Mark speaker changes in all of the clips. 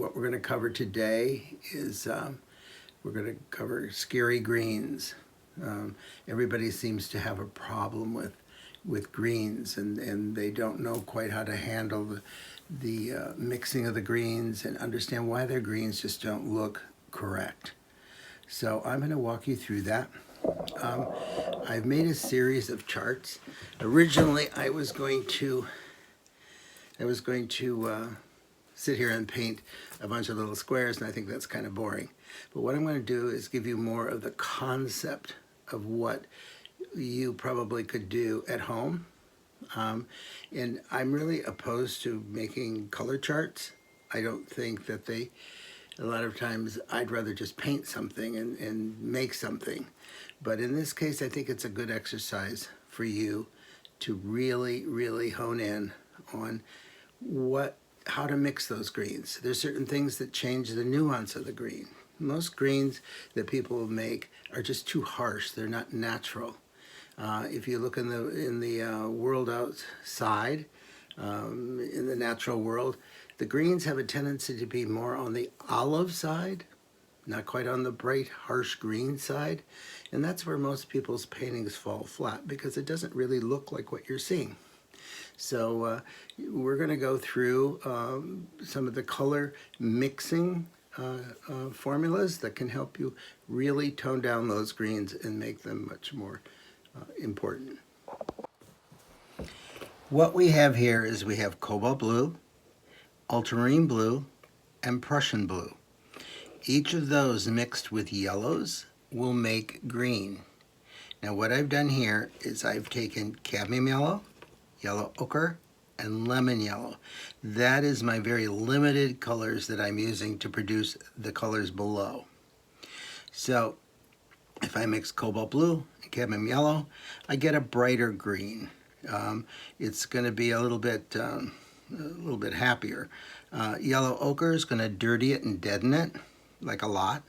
Speaker 1: what we're going to cover today is we're going to cover scary greens. Everybody seems to have a problem with greens, and they don't know quite how to handle the mixing of the greens and understand why their greens just don't look correct. So I'm going to walk you through that. I've made a series of charts. Originally, I was going to sit here and paint a bunch of little squares, and I think that's kind of boring. But what I'm going to do is give you more of the concept of what you probably could do at home. And I'm really opposed to making color charts. I don't think that a lot of times I'd rather just paint something and make something. But in this case, I think it's a good exercise for you to really, really hone in on how to mix those greens. There's certain things that change the nuance of the green. Most greens that people make are just too harsh. They're not natural. If you look in the world outside, in the natural world, the greens have a tendency to be more on the olive side, not quite on the bright, harsh green side. And that's where most people's paintings fall flat, because it doesn't really look like what you're seeing. So we're going to go through some of the color mixing formulas that can help you really tone down those greens and make them much more important. What we have here is we have cobalt blue, ultramarine blue, and Prussian blue. Each of those mixed with yellows will make green. Now what I've done here is I've taken cadmium yellow, yellow ochre, and lemon yellow. That is my very limited colors that I'm using to produce the colors below. So if I mix cobalt blue and cadmium yellow, I get a brighter green. It's going to be a little bit happier. Yellow ochre is going to dirty it and deaden it, like a lot.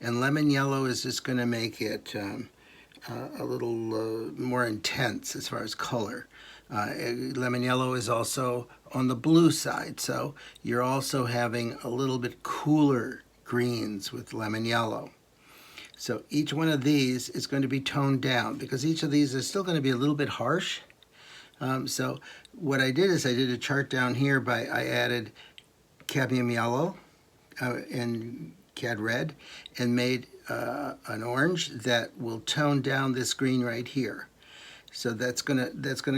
Speaker 1: And lemon yellow is just going to make it a little more intense as far as color. Lemon yellow is also on the blue side, so you're also having a little bit cooler greens with lemon yellow. So each one of these is going to be toned down, because each of these is still going to be a little bit harsh. So what I did is I did a chart down here I added cadmium yellow and cad red, and made an orange that will tone down this green right here. So that's gonna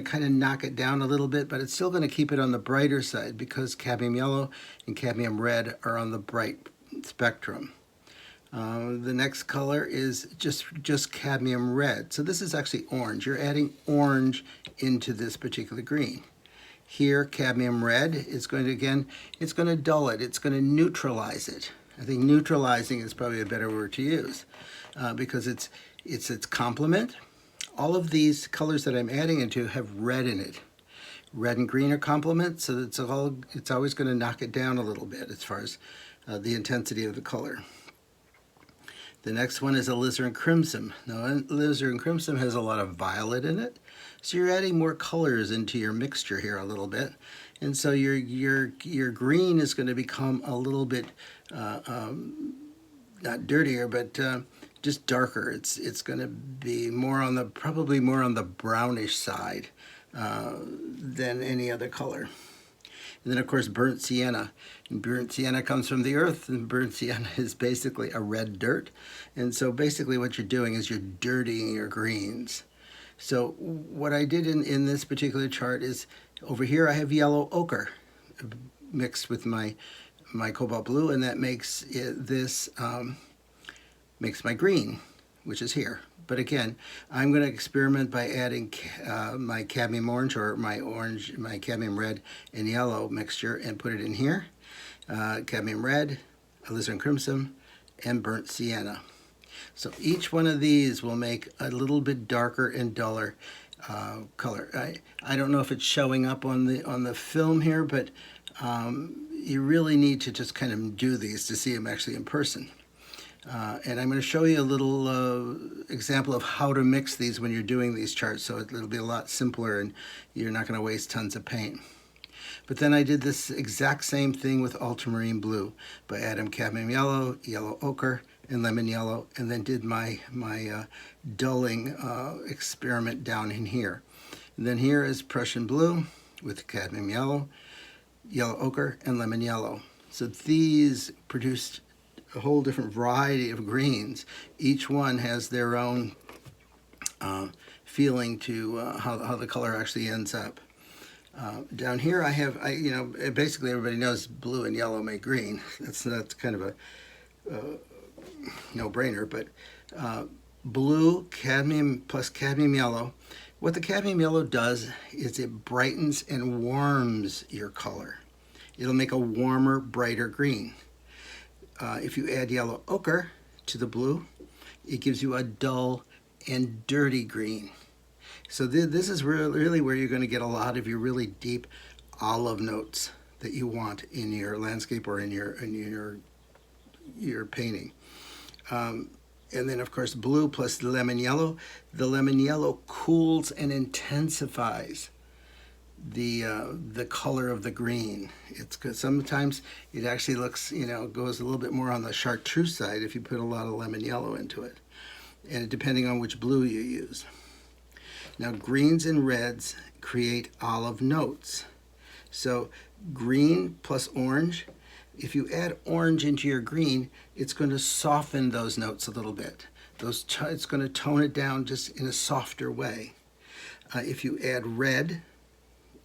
Speaker 1: kind of knock it down a little bit, but it's still gonna keep it on the brighter side, because cadmium yellow and cadmium red are on the bright spectrum. The next color is just cadmium red. So this is actually orange. You're adding orange into this particular green. Here, cadmium red is going to, again, it's going to dull it. It's going to neutralize it. I think neutralizing is probably a better word to use, because it's its complement. All of these colors that I'm adding into have red in it. Red and green are complements, so it's always going to knock it down a little bit as far as the intensity of the color. The next one is alizarin crimson. Now, alizarin crimson has a lot of violet in it, so you're adding more colors into your mixture here a little bit, and so your green is going to become a little bit not dirtier, but just darker. It's going to be probably more on the brownish side than any other color. And then, of course, burnt sienna. And burnt sienna comes from the earth, and burnt sienna is basically a red dirt. And so basically what you're doing is you're dirtying your greens. So what I did in this particular chart is, over here I have yellow ochre mixed with my cobalt blue, and that makes makes my green, which is here. But again, I'm going to experiment by adding my cadmium orange, or my cadmium red and yellow mixture, and put it in here. Cadmium red, alizarin crimson, and burnt sienna. So each one of these will make a little bit darker and duller color. I don't know if it's showing up on the film here, but you really need to just kind of do these to see them actually in person. And I'm going to show you a little example of how to mix these when you're doing these charts, so it'll be a lot simpler and you're not going to waste tons of paint. But then I did this exact same thing with ultramarine blue by adding cadmium yellow, yellow ochre, and lemon yellow, and then did my dulling experiment down in here. And then here is Prussian blue with cadmium yellow, yellow ochre, and lemon yellow. So these produced a whole different variety of greens. Each one has their own feeling to how the color actually ends up. Down here I have, basically everybody knows blue and yellow make green. That's kind of a no-brainer, but blue, cadmium plus cadmium yellow. What the cadmium yellow does is it brightens and warms your color. It'll make a warmer, brighter green. If you add yellow ochre to the blue, it gives you a dull and dirty green. So this is really where you're going to get a lot of your really deep olive notes that you want in your landscape or in your painting. And then, of course, blue plus lemon yellow. The lemon yellow cools and intensifies the color of the green. It's good. Sometimes it actually looks, goes a little bit more on the chartreuse side if you put a lot of lemon yellow into it, and depending on which blue you use. Now, greens and reds create olive notes. So green plus orange, if you add orange into your green, it's going to soften those notes a little bit. It's going to tone it down just in a softer way. If you add red,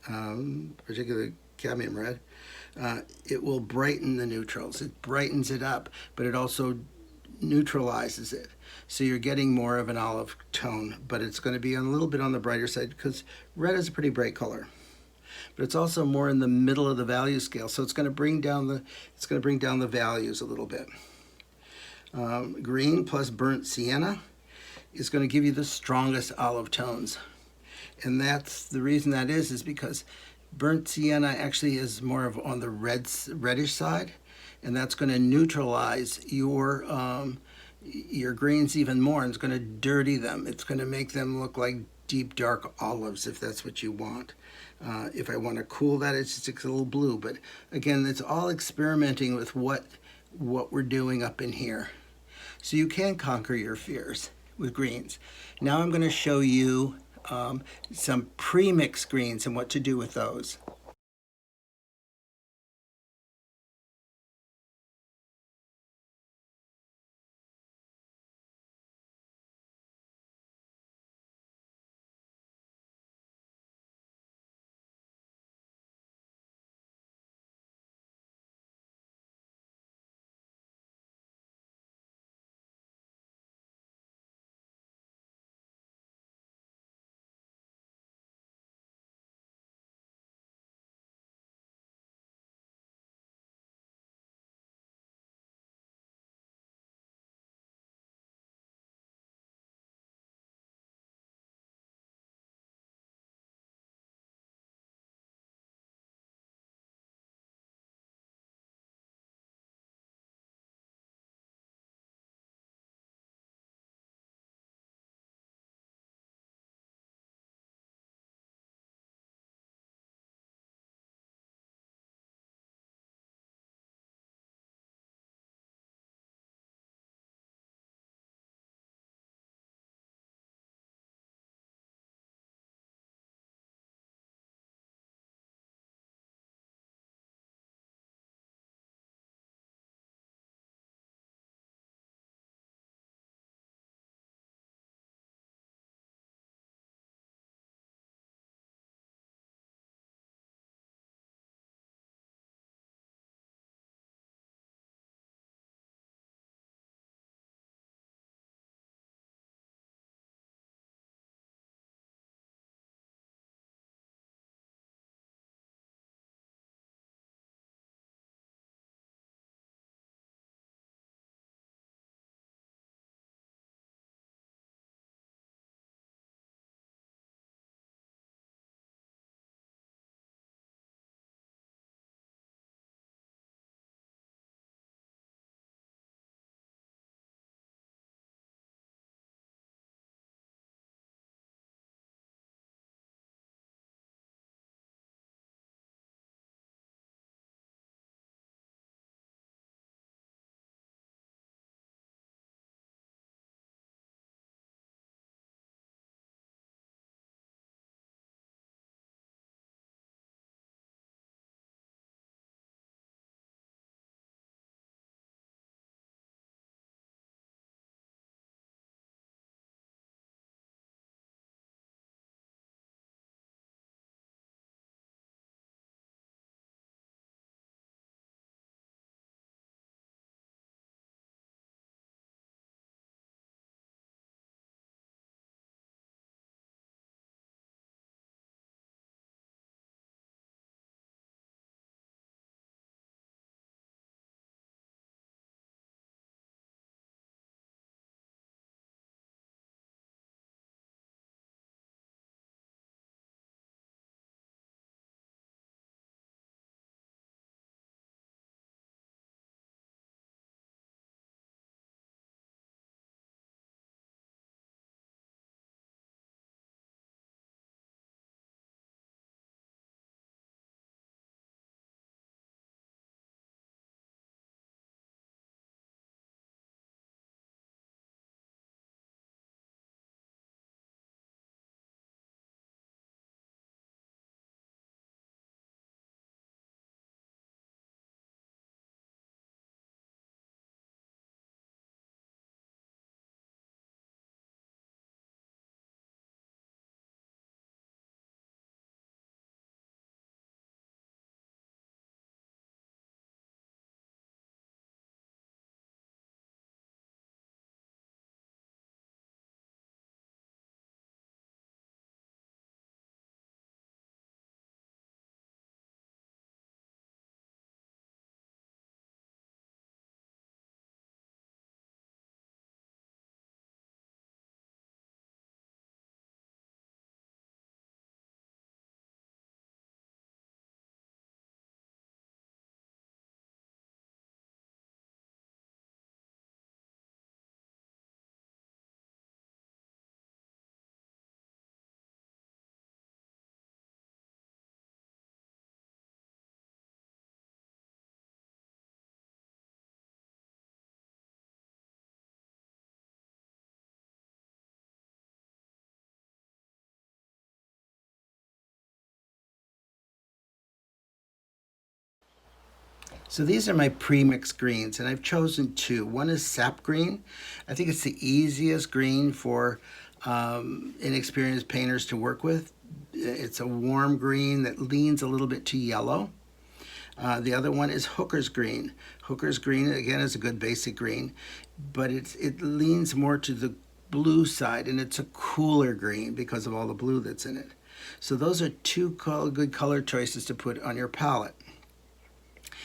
Speaker 1: particularly cadmium red, it will brighten the neutrals. It brightens it up, but it also neutralizes it. So you're getting more of an olive tone, but it's going to be a little bit on the brighter side because red is a pretty bright color. But it's also more in the middle of the value scale, so it's going to bring down the values a little bit. Green plus burnt sienna is going to give you the strongest olive tones, and that's the reason that is because burnt sienna actually is more of on the reddish side, and that's going to neutralize your greens even more, and it's going to dirty them. It's going to make them look like deep dark olives if that's what you want. If I want to cool that, it's just a little blue. But again, it's all experimenting with what we're doing up in here. So you can conquer your fears with greens. Now I'm going to show you some pre-mixed greens and what to do with those. So these are my pre-mixed greens, and I've chosen two. One is sap green. I think it's the easiest green for inexperienced painters to work with. It's a warm green that leans a little bit to yellow. The other one is Hooker's green. Hooker's green, again, is a good basic green, but it leans more to the blue side, and it's a cooler green because of all the blue that's in it. So those are two good color choices to put on your palette.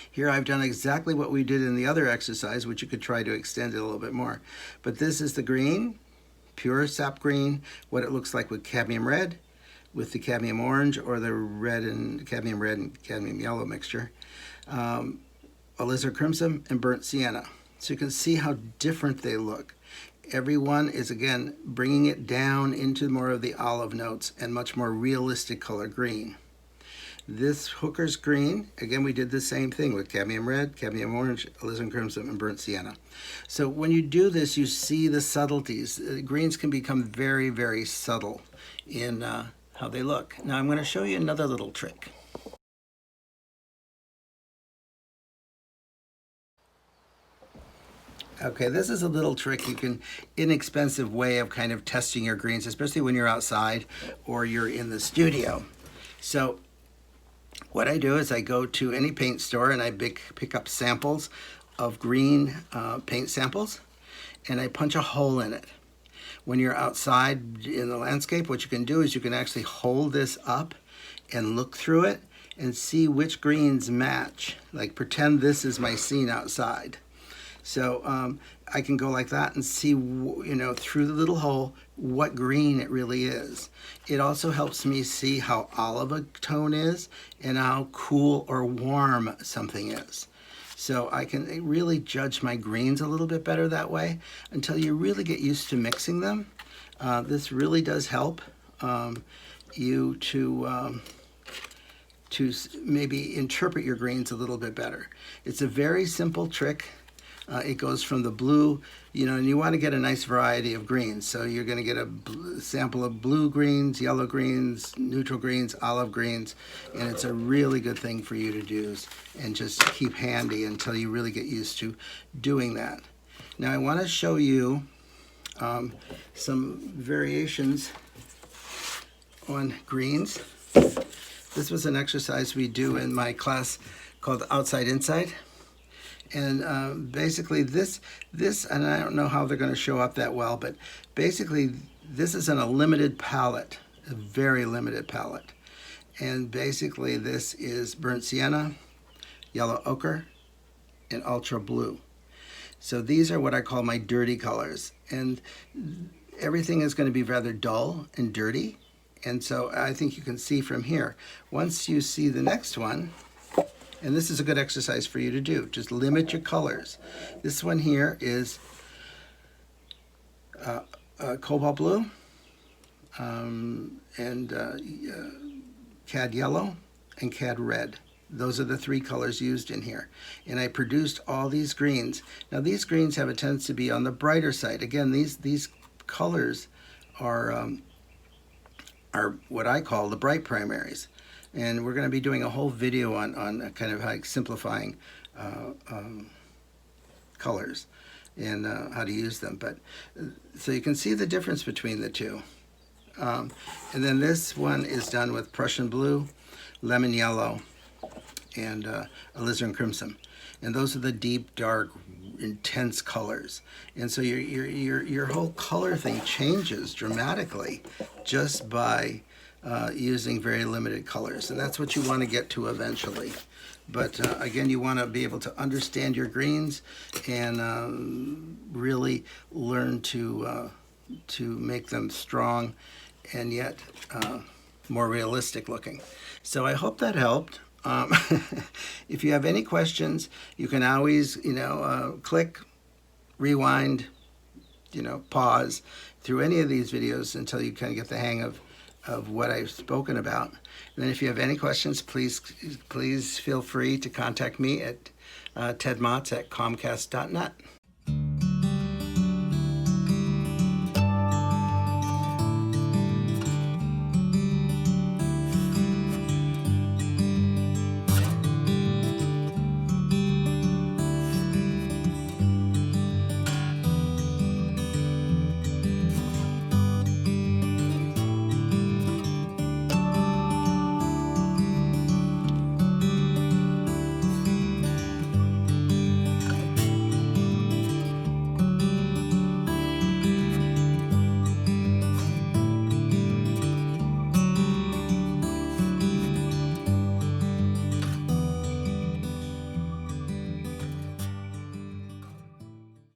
Speaker 1: Here I've done exactly what we did in the other exercise, which you could try to extend it a little bit more. But this is the green, pure sap green, what it looks like with cadmium red, with the cadmium orange, or the red and cadmium yellow mixture, alizarin crimson, and burnt sienna. So you can see how different they look. Every one is, again, bringing it down into more of the olive notes and much more realistic color green. This Hooker's green, again, we did the same thing with cadmium red, cadmium orange, alizarin crimson, and burnt sienna. So when you do this, you see the subtleties. Greens can become very, very subtle in how they look. Now I'm going to show you another little trick. Okay, this is a little trick inexpensive way of kind of testing your greens, especially when you're outside or you're in the studio. So what I do is I go to any paint store and I pick up samples of green paint samples, and I punch a hole in it. When you're outside in the landscape, what you can do is you can actually hold this up and look through it and see which greens match. Like, pretend this is my scene outside. So I can go like that and see, through the little hole, what green it really is. It also helps me see how olive a tone is and how cool or warm something is. So I can really judge my greens a little bit better that way until you really get used to mixing them. This really does help you to maybe interpret your greens a little bit better. It's a very simple trick. It goes from the blue, and you want to get a nice variety of greens. So you're going to get a sample of blue greens, yellow greens, neutral greens, olive greens, and it's a really good thing for you to do and just keep handy until you really get used to doing that. Now I want to show you some variations on greens. This was an exercise we do in my class called Outside Inside. And basically this, and I don't know how they're going to show up that well, but basically this is in a limited palette, a very limited palette. And basically this is burnt sienna, yellow ochre, and ultra blue. So these are what I call my dirty colors. And everything is going to be rather dull and dirty. And so I think you can see from here. Once you see the next one, and this is a good exercise for you to do. Just limit your colors. This one here is cobalt blue and cad yellow and cad red. Those are the three colors used in here. And I produced all these greens. Now these greens have a tendency to be on the brighter side. Again, these colors are what I call the bright primaries. And we're going to be doing a whole video on kind of like simplifying colors and how to use them. But so you can see the difference between the two. And then this one is done with Prussian blue, lemon yellow, and alizarin crimson. And those are the deep, dark, intense colors. And so your whole color thing changes dramatically just by using very limited colors, and that's what you want to get to eventually. But again, you want to be able to understand your greens and really learn to make them strong and yet more realistic looking. So I hope that helped. If you have any questions, you can always click, rewind, pause through any of these videos until you kind of get the hang of what I've spoken about. And then if you have any questions, please feel free to contact me at tedmotz@comcast.net.